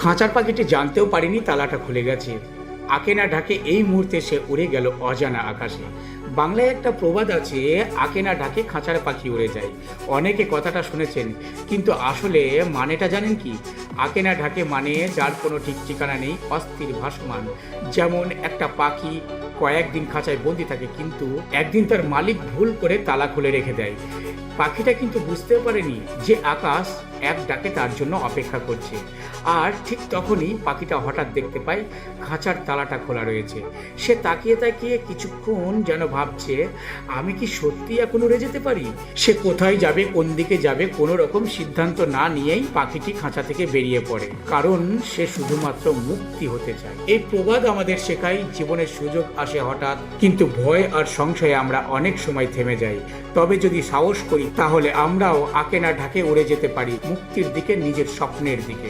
খাঁচার পাখিটি জানতেও পারেনি তালাটা খুলে গেছে। আঁকে না ঢাকে এই মুহূর্তে সে উড়ে গেল অজানা আকাশে। বাংলায় একটা প্রবাদ আছে, আঁকে না ঢাকে খাঁচার পাখি উড়ে যায়। অনেকে কথাটা শুনেছেন, কিন্তু আসলে মানেটা জানেন কি? আঁকে না ঢাকে মানে যার কোনো ঠিক ঠিকানা নেই, অস্থির ভাসমান। যেমন একটা পাখি কয়েকদিন খাঁচায় বন্দি থাকে, কিন্তু একদিন তার মালিক ভুল করে তালা খুলে রেখে দেয়। পাখিটা কিন্তু বুঝতেও পারেনি যে আকাশ এক ডাকে তার জন্য অপেক্ষা করছে। আর ঠিক তখনই পাখিটা হঠাৎ দেখতে পায় খাঁচার তালাটা খোলা রয়েছে। সে তাকিয়ে তাকিয়ে কিছুক্ষণ যেন ভাবছে, আমি কি সত্যি এখন উড়ে যেতে পারি? সে কোথায় যাবে, কোন দিকে যাবে, কোনো রকম সিদ্ধান্ত না নিয়েই পাখিটি খাঁচা থেকে বেরিয়ে পড়ে, কারণ সে শুধুমাত্র মুক্তি হতে চায়। এই প্রবাদ আমাদের শেখায়, জীবনের সুযোগ আসে হঠাৎ, কিন্তু ভয় আর সংশয়ে আমরা অনেক সময় থেমে যাই। তবে যদি সাহস করি, তাহলে আমরাও আঁকে না ঢাকে উড়ে যেতে পারি মুক্তির দিকে, নিজের স্বপ্নের দিকে।